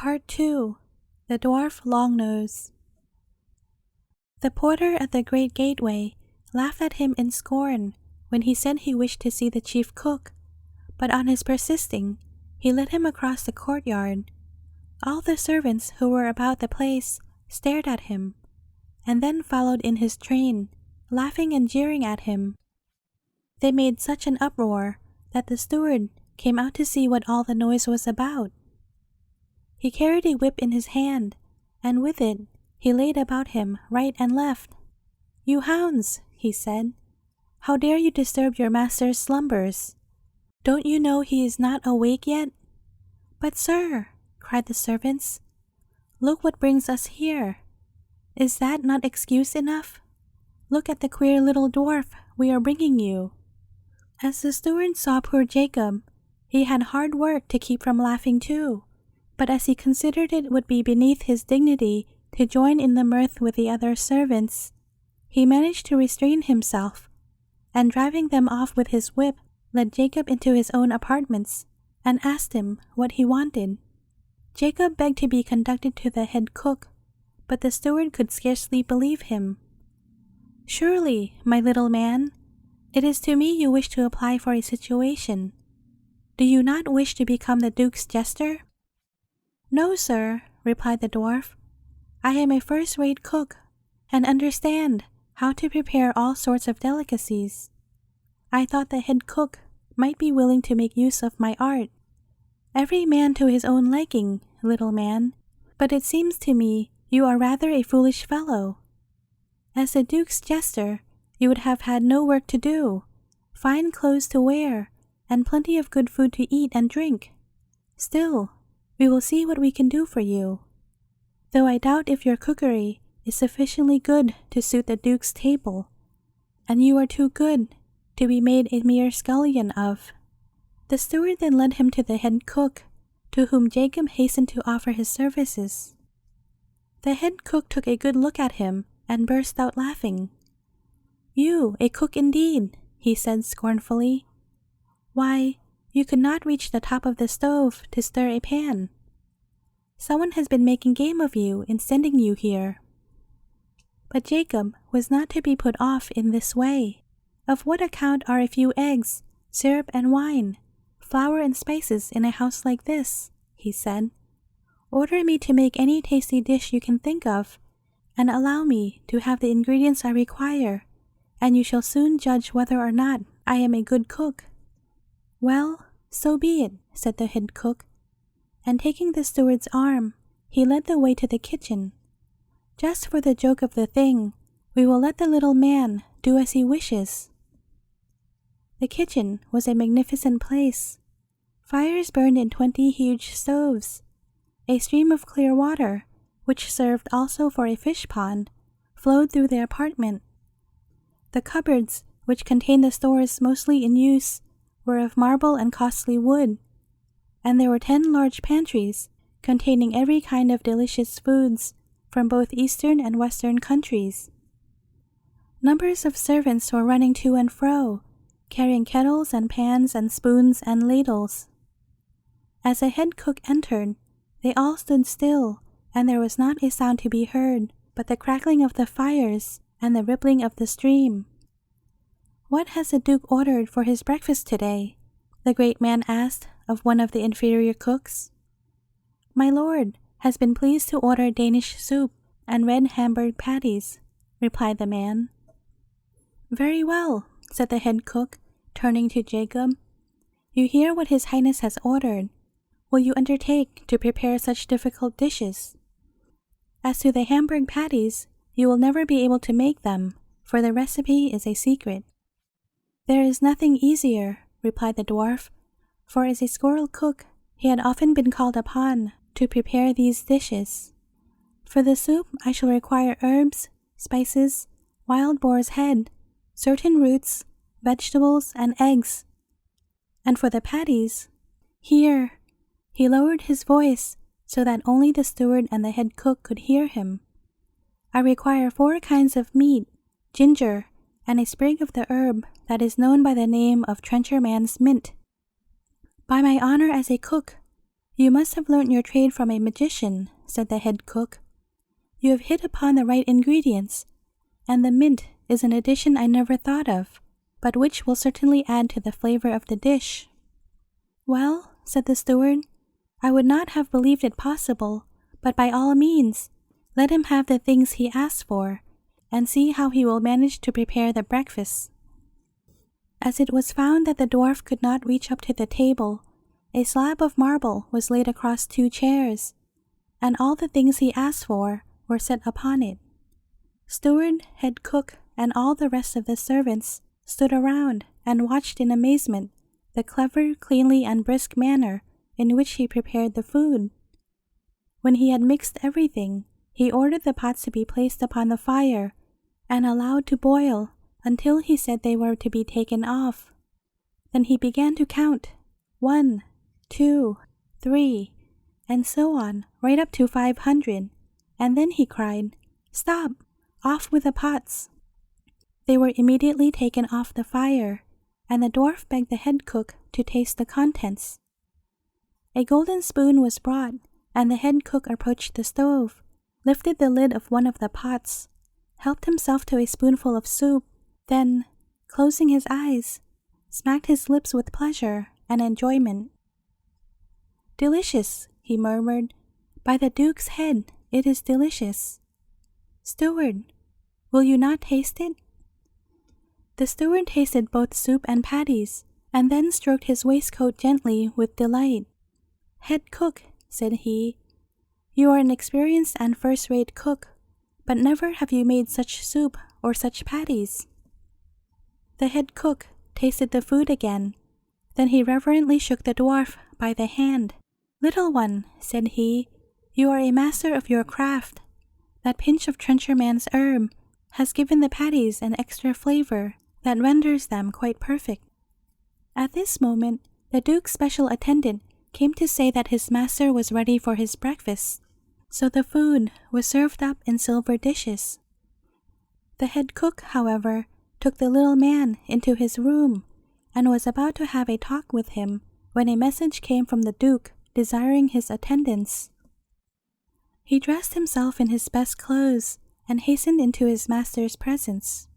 Part 2. The Dwarf Longnose. The porter at the great gateway laughed at him in scorn when he said he wished to see the chief cook, but on his persisting, he led him across the courtyard. All the servants who were about the place stared at him, and then followed in his train, laughing and jeering at him. They made such an uproar that the steward came out to see what all the noise was about. He carried a whip in his hand, and with it he laid about him right and left. "You hounds," he said, "how dare you disturb your master's slumbers? Don't you know he is not awake yet?" "But sir," cried the servants, "look what brings us here. Is that not excuse enough? Look at the queer little dwarf we are bringing you." As the steward saw poor Jacob, he had hard work to keep from laughing too, but as he considered it would be beneath his dignity to join in the mirth with the other servants, he managed to restrain himself, and driving them off with his whip, led Jacob into his own apartments, and asked him what he wanted. Jacob begged to be conducted to the head cook, but the steward could scarcely believe him. "Surely, my little man, it is to me you wish to apply for a situation. Do you not wish to become the Duke's jester?" "No, sir," replied the dwarf. "I am a first-rate cook, and understand how to prepare all sorts of delicacies. I thought the head cook might be willing to make use of my art. Every man to his own liking, little man, but it seems to me you are rather a foolish fellow. As the Duke's jester, you would have had no work to do, fine clothes to wear, and plenty of good food to eat and drink. Still, we will see what we can do for you, though I doubt if your cookery is sufficiently good to suit the Duke's table, and you are too good to be made a mere scullion of." The steward then led him to the head cook, to whom Jacob hastened to offer his services. The head cook took a good look at him and burst out laughing. "You, a cook indeed," he said scornfully. "Why, you could not reach the top of the stove to stir a pan. Someone has been making game of you in sending you here." But Jacob was not to be put off in this way. "Of what account are a few eggs, syrup and wine, flour and spices in a house like this?" he said. "Order me to make any tasty dish you can think of, and allow me to have the ingredients I require, and you shall soon judge whether or not I am a good cook." "Well, so be it," said the head cook, and taking the steward's arm, he led the way to the kitchen. "Just for the joke of the thing, we will let the little man do as he wishes." The kitchen was a magnificent place. Fires burned in 20 huge stoves. A stream of clear water, which served also for a fish pond, flowed through the apartment. The cupboards, which contained the stores mostly in use, were of marble and costly wood, and there were 10 large pantries containing every kind of delicious foods from both eastern and western countries. Numbers of servants were running to and fro, carrying kettles and pans and spoons and ladles. As a head cook entered, they all stood still, and there was not a sound to be heard but the crackling of the fires and the rippling of the stream. "What has the Duke ordered for his breakfast today?" the great man asked of one of the inferior cooks. "My lord has been pleased to order Danish soup and red Hamburg patties," replied the man. "Very well," said the head cook, turning to Jacob. "You hear what His Highness has ordered. Will you undertake to prepare such difficult dishes? As to the Hamburg patties, you will never be able to make them, for the recipe is a secret." "There is nothing easier," replied the dwarf, for as a squirrel cook he had often been called upon to prepare these dishes. "For the soup I shall require herbs, spices, wild boar's head, certain roots, vegetables, and eggs. And for the patties, here," he lowered his voice so that only the steward and the head cook could hear him, "I require 4 kinds of meat, ginger, and a sprig of the herb that is known by the name of trencher man's mint. By my honor as a cook, "You must have learnt your trade from a magician," said the head cook. "You have hit upon the right ingredients, and the mint is an addition I never thought of, but which will certainly add to the flavor of the dish." "Well," said the steward, "I would not have believed it possible, but by all means, let him have the things he asks for, and see how he will manage to prepare the breakfast." As it was found that the dwarf could not reach up to the table, a slab of marble was laid across 2 chairs, and all the things he asked for were set upon it. Steward, head cook, and all the rest of the servants stood around and watched in amazement the clever, cleanly, and brisk manner in which he prepared the food. When he had mixed everything, he ordered the pots to be placed upon the fire and allowed to boil until he said they were to be taken off. Then he began to count 1, 2, 3, and so on, right up to 500, and then he cried, "Stop! Off with the pots!" They were immediately taken off the fire, and the dwarf begged the head cook to taste the contents. A golden spoon was brought, and the head cook approached the stove, lifted the lid of one of the pots, helped himself to a spoonful of soup, then, closing his eyes, smacked his lips with pleasure and enjoyment. "Delicious," he murmured. "By the Duke's head, it is delicious. Steward, will you not taste it?" The steward tasted both soup and patties, and then stroked his waistcoat gently with delight. "Head cook," said he, "you are an experienced and first-rate cook, but never have you made such soup or such patties." The head cook tasted the food again. Then he reverently shook the dwarf by the hand. "Little one," said he, "you are a master of your craft. That pinch of trencherman's herb has given the patties an extra flavor that renders them quite perfect." At this moment, the Duke's special attendant came to say that his master was ready for his breakfast, so the food was served up in silver dishes. The head cook, however, took the little man into his room and was about to have a talk with him when a message came from the Duke desiring his attendance. He dressed himself in his best clothes and hastened into his master's presence.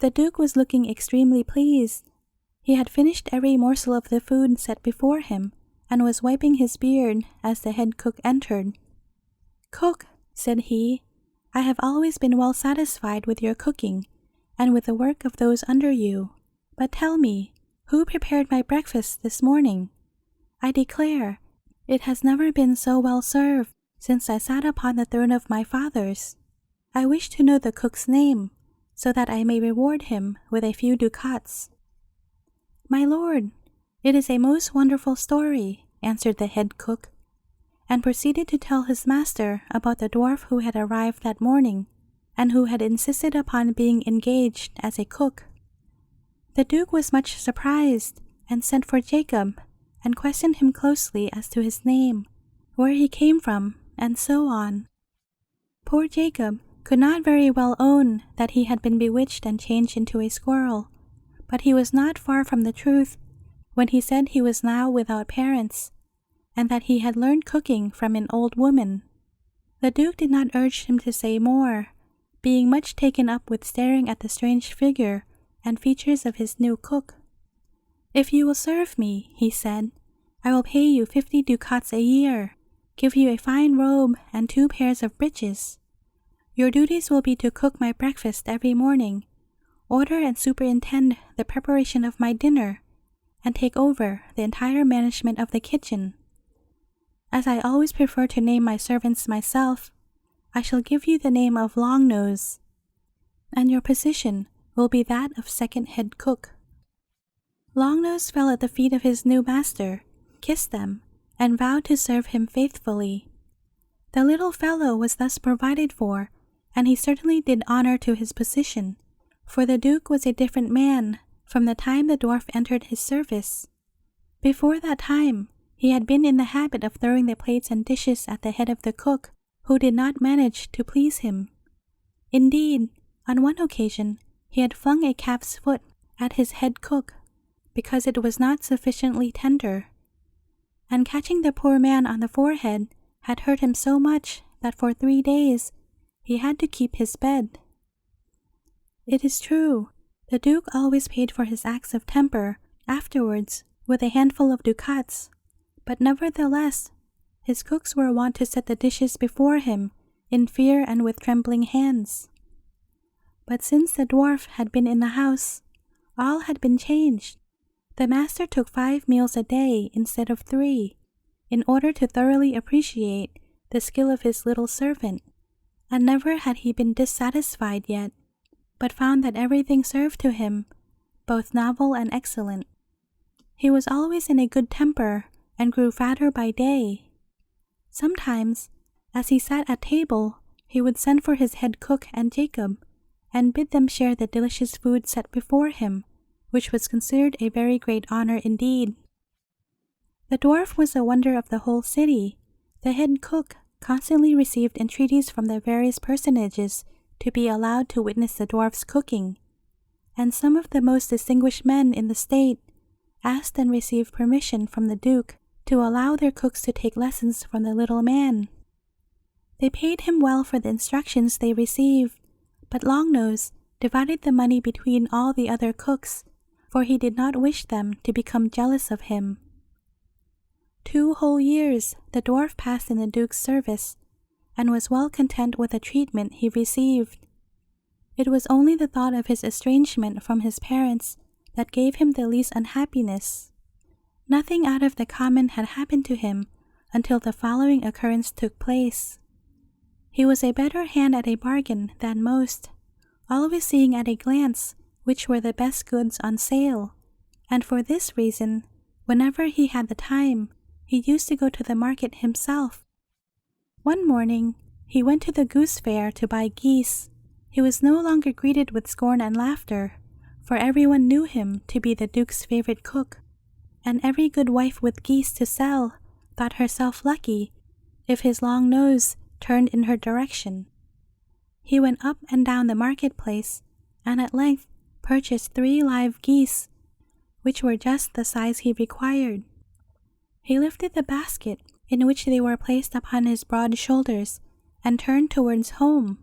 The Duke was looking extremely pleased. He had finished every morsel of the food set before him and was wiping his beard as the head cook entered. "Cook," said he, "I have always been well satisfied with your cooking and with the work of those under you. But tell me, who prepared my breakfast this morning? I declare, it has never been so well served since I sat upon the throne of my fathers. I wish to know the cook's name, so that I may reward him with a few ducats." "My lord, it is a most wonderful story," answered the head cook, and proceeded to tell his master about the dwarf who had arrived that morning, and who had insisted upon being engaged as a cook. The Duke was much surprised, and sent for Jacob, and questioned him closely as to his name, where he came from, and so on. Poor Jacob could not very well own that he had been bewitched and changed into a squirrel, but he was not far from the truth when he said he was now without parents, and that he had learned cooking from an old woman. The Duke did not urge him to say more, being much taken up with staring at the strange figure and features of his new cook. "If you will serve me," he said, "I will pay you 50 ducats a year, give you a fine robe and 2 pairs of breeches. Your duties will be to cook my breakfast every morning, order and superintend the preparation of my dinner, and take over the entire management of the kitchen. As I always prefer to name my servants myself, I shall give you the name of Longnose, and your position will be that of second head cook." Longnose fell at the feet of his new master, kissed them, and vowed to serve him faithfully. The little fellow was thus provided for, and he certainly did honor to his position, for the Duke was a different man from the time the dwarf entered his service. Before that time, he had been in the habit of throwing the plates and dishes at the head of the cook, who did not manage to please him. Indeed, on one occasion, he had flung a calf's foot at his head cook, because it was not sufficiently tender. and catching the poor man on the forehead had hurt him so much that for 3 days he had to keep his bed. It is true, the Duke always paid for his acts of temper afterwards with a handful of ducats, but nevertheless his cooks were wont to set the dishes before him in fear and with trembling hands. But since the dwarf had been in the house, all had been changed. The master took 5 meals a day instead of 3, in order to thoroughly appreciate the skill of his little servant, and never had he been dissatisfied yet, but found that everything served to him, both novel and excellent. He was always in a good temper, and grew fatter by day. Sometimes, as he sat at table, he would send for his head cook and Jacob, and bid them share the delicious food set before him, which was considered a very great honor indeed. The dwarf was a wonder of the whole city. The head cook constantly received entreaties from the various personages to be allowed to witness the dwarf's cooking, and some of the most distinguished men in the state asked and received permission from the Duke to allow their cooks to take lessons from the little man. They paid him well for the instructions they received, but Longnose divided the money between all the other cooks, for he did not wish them to become jealous of him. 2 whole years the dwarf passed in the Duke's service, and was well content with the treatment he received. It was only the thought of his estrangement from his parents that gave him the least unhappiness. Nothing out of the common had happened to him until the following occurrence took place. He was a better hand at a bargain than most, always seeing at a glance which were the best goods on sale, and for this reason, whenever he had the time, he used to go to the market himself. One morning, he went to the goose fair to buy geese. He was no longer greeted with scorn and laughter, for everyone knew him to be the Duke's favorite cook, and every good wife with geese to sell thought herself lucky if his long nose turned in her direction. He went up and down the marketplace, and at length purchased 3 live geese, which were just the size he required. He lifted the basket in which they were placed upon his broad shoulders, and turned towards home.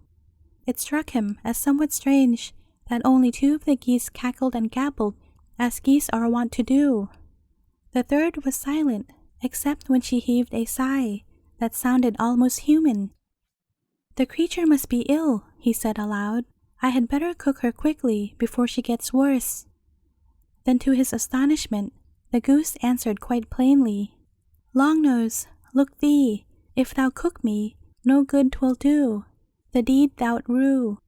It struck him as somewhat strange that only 2 of the geese cackled and gabbled as geese are wont to do. The third was silent, except when she heaved a sigh that sounded almost human. "The creature must be ill," he said aloud. "I had better cook her quickly before she gets worse." Then to his astonishment, the goose answered quite plainly, "Longnose, look thee, if thou cook me, no good 'twill do, the deed thou'lt rue."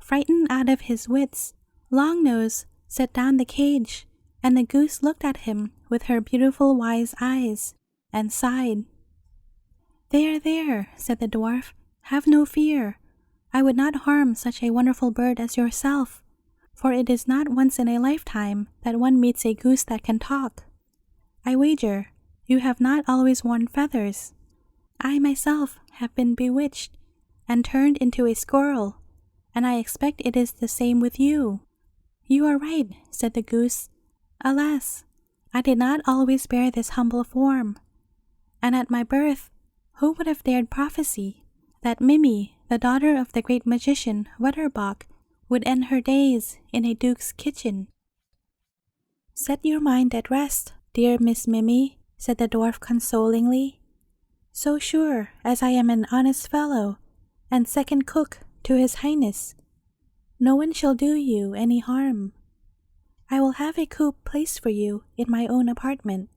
Frightened out of his wits, Longnose set down the cage, and the goose looked at him with her beautiful wise eyes, and sighed. "There, there," said the dwarf, "have no fear. I would not harm such a wonderful bird as yourself, for it is not once in a lifetime that one meets a goose that can talk. I wager you have not always worn feathers. I myself have been bewitched and turned into a squirrel, and I expect it is the same with you." "You are right," said the goose. "Alas, I did not always bear this humble form, and at my birth who would have dared prophesy that Mimi, the daughter of the great magician Wetterbach, would end her days in a duke's kitchen?" "Set your mind at rest, dear Miss Mimi," said the dwarf consolingly. "So sure as I am an honest fellow, and second cook to his highness, no one shall do you any harm. I will have a coop placed for you in my own apartment,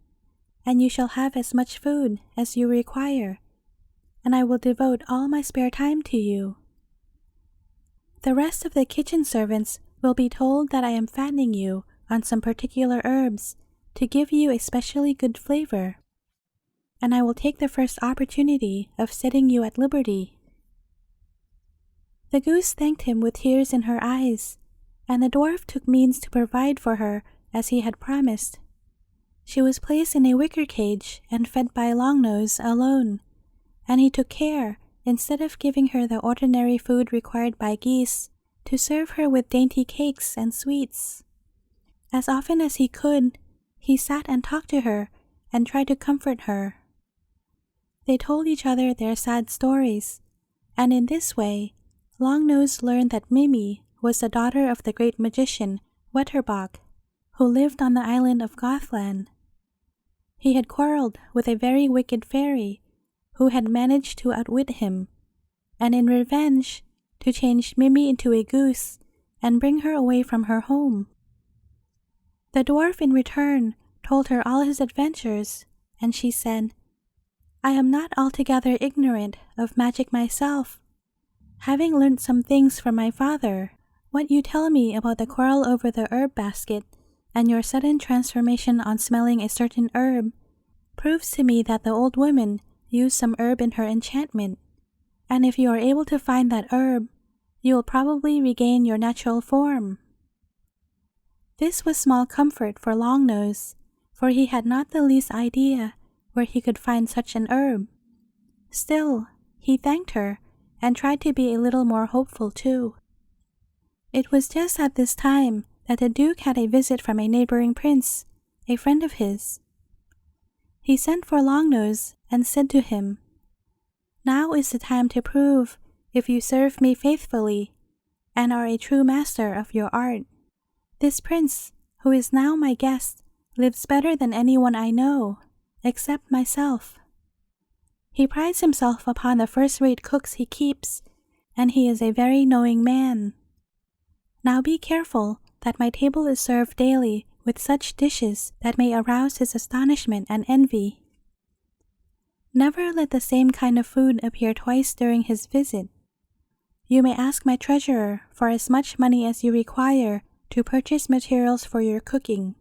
and you shall have as much food as you require, and I will devote all my spare time to you. The rest of the kitchen servants will be told that I am fattening you on some particular herbs to give you a specially good flavor, and I will take the first opportunity of setting you at liberty." The goose thanked him with tears in her eyes, and the dwarf took means to provide for her as he had promised. She was placed in a wicker cage and fed by Longnose alone, and he took care, instead of giving her the ordinary food required by geese, to serve her with dainty cakes and sweets. As often as he could, he sat and talked to her, and tried to comfort her. They told each other their sad stories, and in this way, Longnose learned that Mimi was the daughter of the great magician Wetterbach, who lived on the island of Gothland. He had quarreled with a very wicked fairy who had managed to outwit him, and in revenge to change Mimi into a goose and bring her away from her home. The dwarf in return told her all his adventures, and she said, "I am not altogether ignorant of magic myself, having learnt some things from my father. What you tell me about the quarrel over the herb basket and your sudden transformation on smelling a certain herb proves to me that the old woman used some herb in her enchantment, and if you are able to find that herb, you will probably regain your natural form." This was small comfort for Longnose, for he had not the least idea where he could find such an herb. Still, he thanked her and tried to be a little more hopeful too. It was just at this time that the Duke had a visit from a neighboring prince, a friend of his. He sent for Longnose and said to him, "Now is the time to prove if you serve me faithfully and are a true master of your art. This prince, who is now my guest, lives better than anyone I know, except myself. He prides himself upon the first-rate cooks he keeps, and he is a very knowing man. Now be careful that my table is served daily with such dishes that may arouse his astonishment and envy. Never let the same kind of food appear twice during his visit. You may ask my treasurer for as much money as you require to purchase materials for your cooking.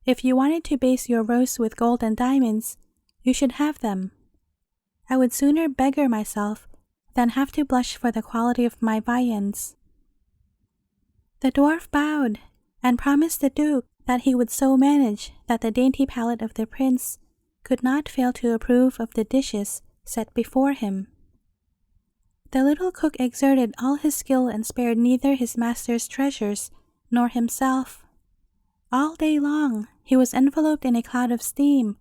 If you wanted to baste your roast with gold and diamonds, you should have them. I would sooner beggar myself than have to blush for the quality of my viands." The dwarf bowed and promised the Duke that he would so manage that the dainty palate of the prince could not fail to approve of the dishes set before him. The little cook exerted all his skill and spared neither his master's treasures nor himself. All day long he was enveloped in a cloud of steam,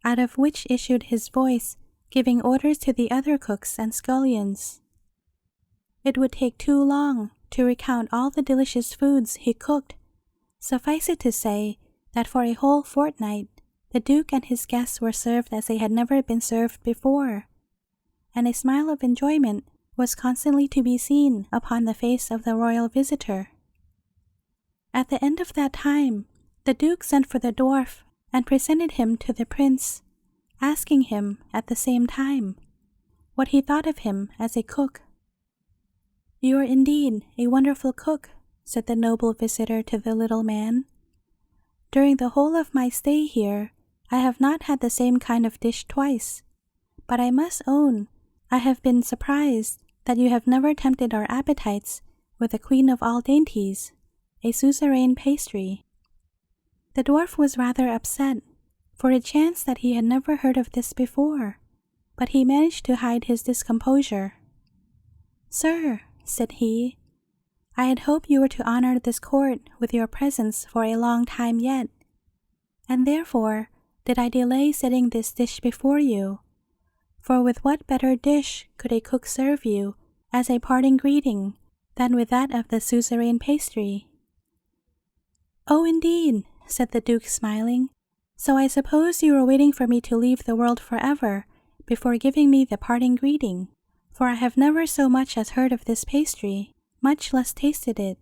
out of which issued his voice, giving orders to the other cooks and scullions. It would take too long to recount all the delicious foods he cooked. Suffice it to say that for a whole fortnight the Duke and his guests were served as they had never been served before, and a smile of enjoyment was constantly to be seen upon the face of the royal visitor. At the end of that time, the Duke sent for the dwarf and presented him to the prince, asking him at the same time what he thought of him as a cook. "You are indeed a wonderful cook," said the noble visitor to the little man. "During the whole of my stay here, I have not had the same kind of dish twice, but I must own I have been surprised that you have never tempted our appetites with the queen of all dainties, a suzerain pastry." The dwarf was rather upset, for it chanced that he had never heard of this before, but he managed to hide his discomposure. "Sir," said he, "I had hoped you were to honor this court with your presence for a long time yet, and therefore did I delay setting this dish before you. For with what better dish could a cook serve you as a parting greeting than with that of the suzerain pastry?" "Oh, indeed," said the Duke, smiling. "So I suppose you were waiting for me to leave the world forever before giving me the parting greeting, for I have never so much as heard of this pastry, much less tasted it.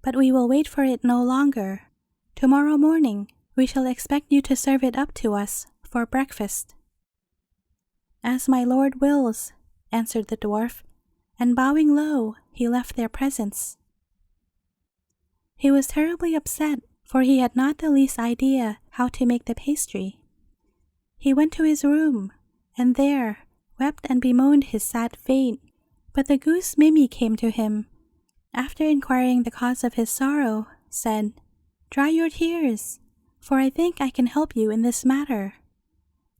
But we will wait for it no longer. Tomorrow morning we shall expect you to serve it up to us for breakfast." "As my lord wills," answered the dwarf, and bowing low, he left their presence. He was terribly upset, for he had not the least idea how to make the pastry. He went to his room, and there wept and bemoaned his sad fate. But the goose Mimi came to him, after inquiring the cause of his sorrow, said, "Dry your tears, for I think I can help you in this matter.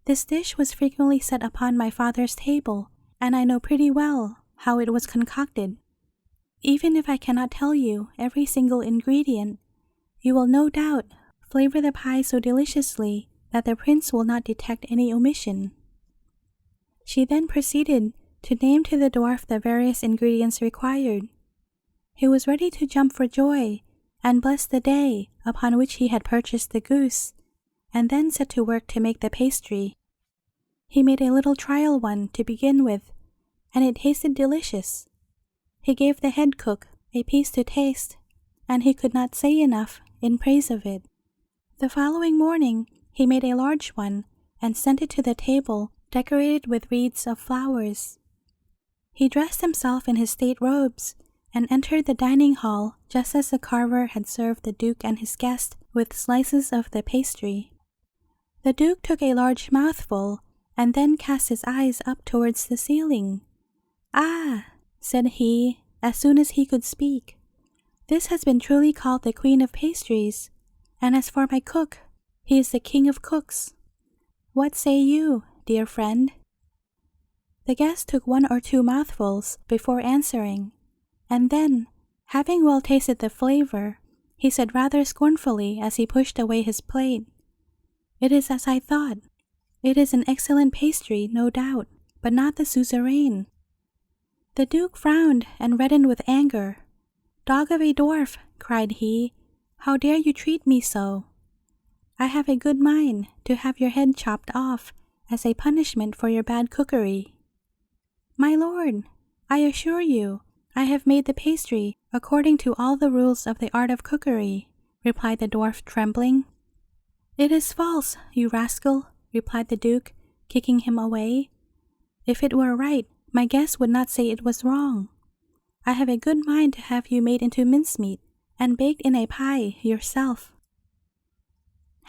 This dish was frequently set upon my father's table, and I know pretty well how it was concocted. Even if I cannot tell you every single ingredient, you will no doubt Flavor the pie so deliciously that the prince will not detect any omission." She then proceeded to name to the dwarf the various ingredients required. He was ready to jump for joy and bless the day upon which he had purchased the goose, and then set to work to make the pastry. He made a little trial one to begin with, and it tasted delicious. He gave the head cook a piece to taste, and he could not say enough in praise of it. The following morning he made a large one and sent it to the table decorated with wreaths of flowers. He dressed himself in his state robes and entered the dining hall just as the carver had served the Duke and his guest with slices of the pastry. The Duke took a large mouthful and then cast his eyes up towards the ceiling. "Ah," said he, as soon as he could speak, "this has been truly called the Queen of Pastries, and as for my cook, he is the King of Cooks. What say you, dear friend?" The guest took 1 or 2 mouthfuls before answering, and then, having well tasted the flavor, he said rather scornfully as he pushed away his plate, "It is as I thought. It is an excellent pastry, no doubt, but not the suzerain." The Duke frowned and reddened with anger. "Dog of a dwarf," cried he, "how dare you treat me so? I have a good mind to have your head chopped off as a punishment for your bad cookery." "My lord, I assure you, I have made the pastry according to all the rules of the art of cookery," replied the dwarf, trembling. "It is false, you rascal," replied the Duke, kicking him away. "If it were right, my guest would not say it was wrong. I have a good mind to have you made into mincemeat and baked in a pie yourself."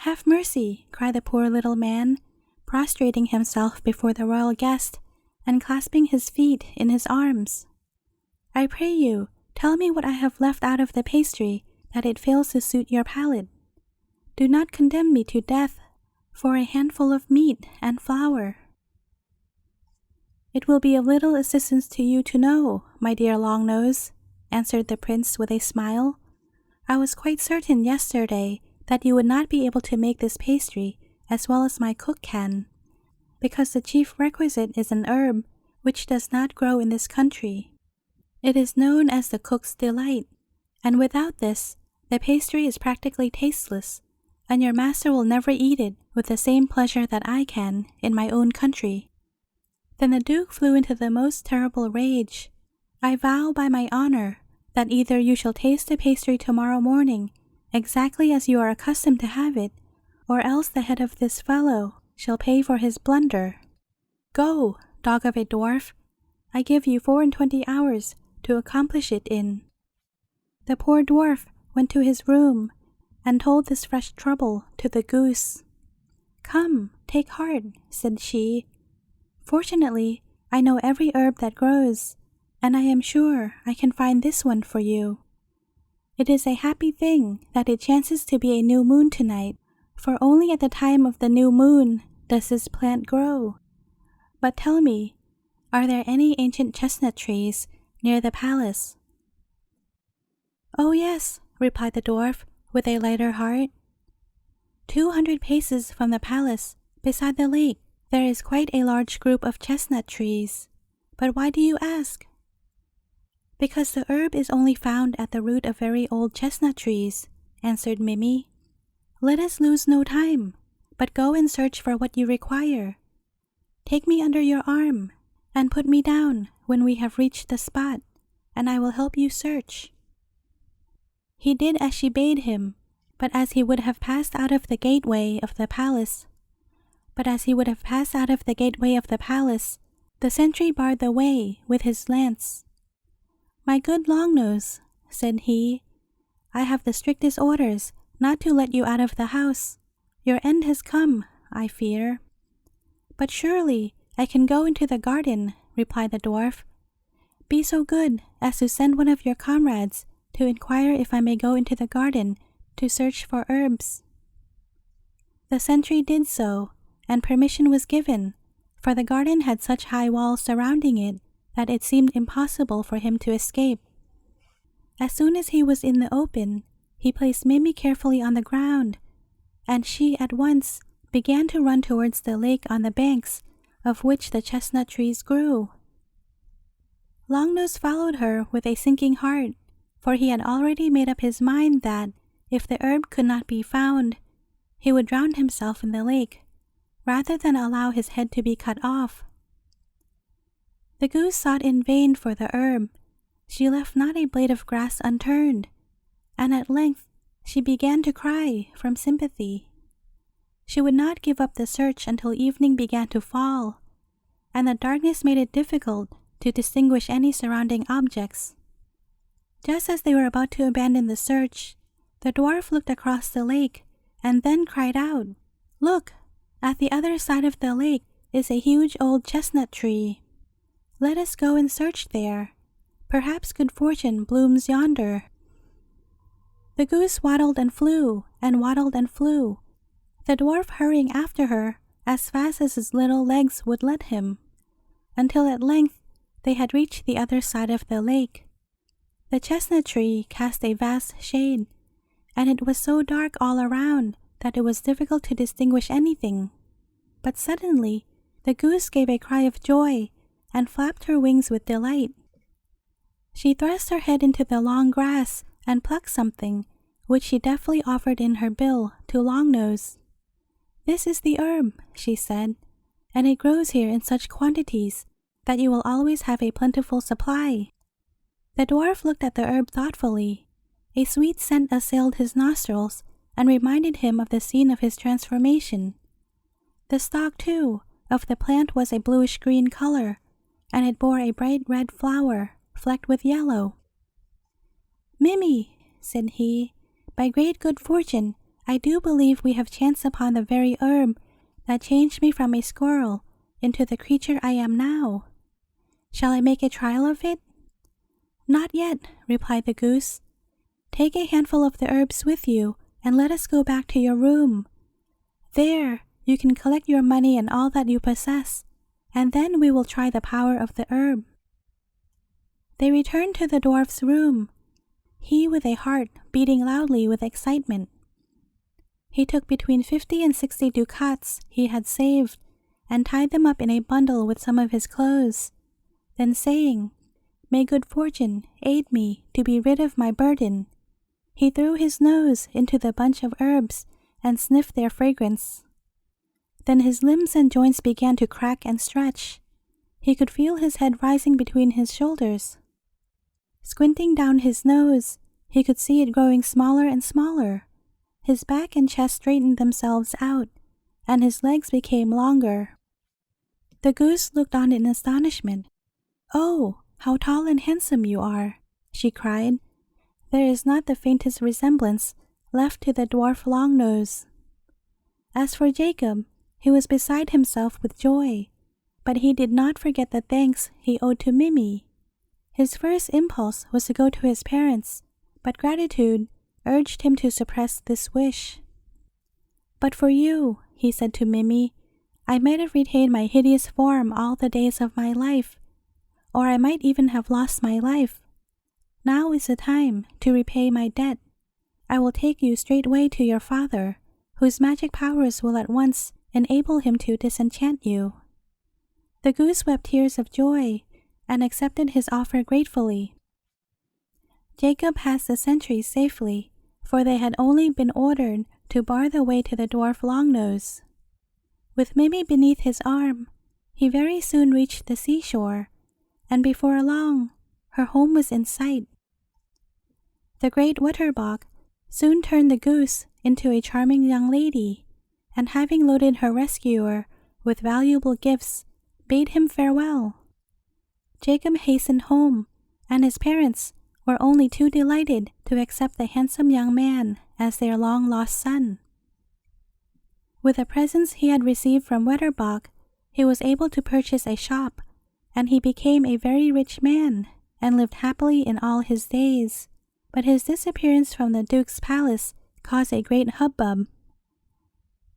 "Have mercy," cried the poor little man, prostrating himself before the royal guest and clasping his feet in his arms. "I pray you, tell me what I have left out of the pastry that it fails to suit your palate. Do not condemn me to death for a handful of meat and flour." "It will be of little assistance to you to know, my dear Longnose," answered the prince with a smile. "I was quite certain yesterday that you would not be able to make this pastry as well as my cook can, because the chief requisite is an herb which does not grow in this country. It is known as the cook's delight, and without this, the pastry is practically tasteless, and your master will never eat it with the same pleasure that I can in my own country." Then the Duke flew into the most terrible rage. "I vow by my honor that either you shall taste the pastry tomorrow morning exactly as you are accustomed to have it, or else the head of this fellow shall pay for his blunder. Go, dog of a dwarf, I give you 24 hours to accomplish it in." The poor dwarf went to his room and told this fresh trouble to the goose. "Come, take heart," said she. "Fortunately, I know every herb that grows, and I am sure I can find this one for you. It is a happy thing that it chances to be a new moon tonight, for only at the time of the new moon does this plant grow. But tell me, are there any ancient chestnut trees near the palace?" "Oh yes," replied the dwarf with a lighter heart. 200 paces from the palace, beside the lake, there is quite a large group of chestnut trees. But why do you ask?" "Because the herb is only found at the root of very old chestnut trees," answered Mimi. "Let us lose no time, but go and search for what you require. Take me under your arm, and put me down when we have reached the spot, and I will help you search." He did as she bade him, but as he would have passed out of the gateway of the palace, the sentry barred the way with his lance. "My good Longnose," said he, "I have the strictest orders not to let you out of the house. Your end has come, I fear." "But surely I can go into the garden," replied the dwarf. "Be so good as to send one of your comrades to inquire if I may go into the garden to search for herbs." The sentry did so, and permission was given, for the garden had such high walls surrounding it that it seemed impossible for him to escape. As soon as he was in the open, he placed Mimi carefully on the ground and she at once began to run towards the lake on the banks of which the chestnut trees grew. Longnose followed her with a sinking heart, for he had already made up his mind that, if the herb could not be found, he would drown himself in the lake, rather than allow his head to be cut off. The goose sought in vain for the herb. She left not a blade of grass unturned, and at length she began to cry from sympathy. She would not give up the search until evening began to fall, and the darkness made it difficult to distinguish any surrounding objects. Just as they were about to abandon the search, the dwarf looked across the lake and then cried out, "Look! At the other side of the lake is a huge old chestnut tree. Let us go and search there. Perhaps good fortune blooms yonder." The goose waddled and flew, and waddled and flew, the dwarf hurrying after her as fast as his little legs would let him, until at length they had reached the other side of the lake. The chestnut tree cast a vast shade, and it was so dark all around that it was difficult to distinguish anything. But suddenly the goose gave a cry of joy and flapped her wings with delight. She thrust her head into the long grass and plucked something, which she deftly offered in her bill to Longnose. "This is the herb," she said, "and it grows here in such quantities that you will always have a plentiful supply." The dwarf looked at the herb thoughtfully. A sweet scent assailed his nostrils and reminded him of the scene of his transformation. The stalk, too, of the plant was a bluish-green color, and it bore a bright red flower, flecked with yellow. "Mimmy," said he, "by great good fortune, I do believe we have chanced upon the very herb that changed me from a squirrel into the creature I am now. Shall I make a trial of it?" "Not yet," replied the goose. "Take a handful of the herbs with you, and let us go back to your room. There you can collect your money and all that you possess, and then we will try the power of the herb." They returned to the dwarf's room, he with a heart beating loudly with excitement. He took between 50 and 60 ducats he had saved, and tied them up in a bundle with some of his clothes. Then saying, "May good fortune aid me to be rid of my burden," he threw his nose into the bunch of herbs and sniffed their fragrance. Then his limbs and joints began to crack and stretch. He could feel his head rising between his shoulders. Squinting down his nose, he could see it growing smaller and smaller. His back and chest straightened themselves out, and his legs became longer. The goose looked on in astonishment. "Oh, how tall and handsome you are," she cried. "There is not the faintest resemblance left to the dwarf Longnose." As for Jacob, he was beside himself with joy, but he did not forget the thanks he owed to Mimmy. His first impulse was to go to his parents, but gratitude urged him to suppress this wish. "But for you," he said to Mimmy, "I might have retained my hideous form all the days of my life, or I might even have lost my life. Now is the time to repay my debt. I will take you straightway to your father, whose magic powers will at once enable him to disenchant you." The goose wept tears of joy and accepted his offer gratefully. Jacob passed the sentries safely, for they had only been ordered to bar the way to the dwarf Longnose. With Mimmy beneath his arm, he very soon reached the seashore, and before long, her home was in sight. The great Wetterbock soon turned the goose into a charming young lady, and having loaded her rescuer with valuable gifts, bade him farewell. Jacob hastened home, and his parents were only too delighted to accept the handsome young man as their long-lost son. With the presents he had received from Wetterbock, he was able to purchase a shop, and he became a very rich man, and lived happily in all his days. But his disappearance from the Duke's palace caused a great hubbub.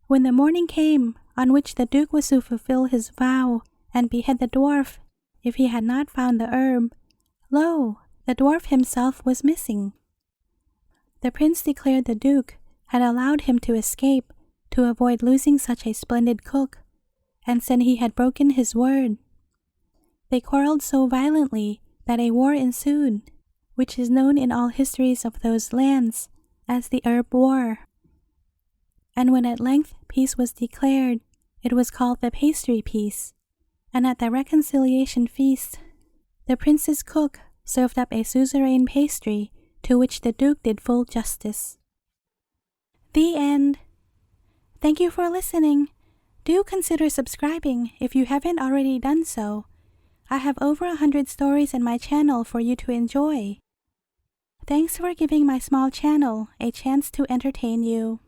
When the morning came on which the Duke was to fulfill his vow and behead the dwarf if he had not found the herb, lo, the dwarf himself was missing. The prince declared the Duke had allowed him to escape to avoid losing such a splendid cook, and said he had broken his word. They quarreled so violently that a war ensued, which is known in all histories of those lands as the Herb War. And when at length peace was declared, it was called the Pastry Peace, and at the reconciliation feast, the prince's cook served up a suzerain pastry to which the Duke did full justice. The end. Thank you for listening. Do consider subscribing if you haven't already done so. I have over 100 stories in my channel for you to enjoy. Thanks for giving my small channel a chance to entertain you.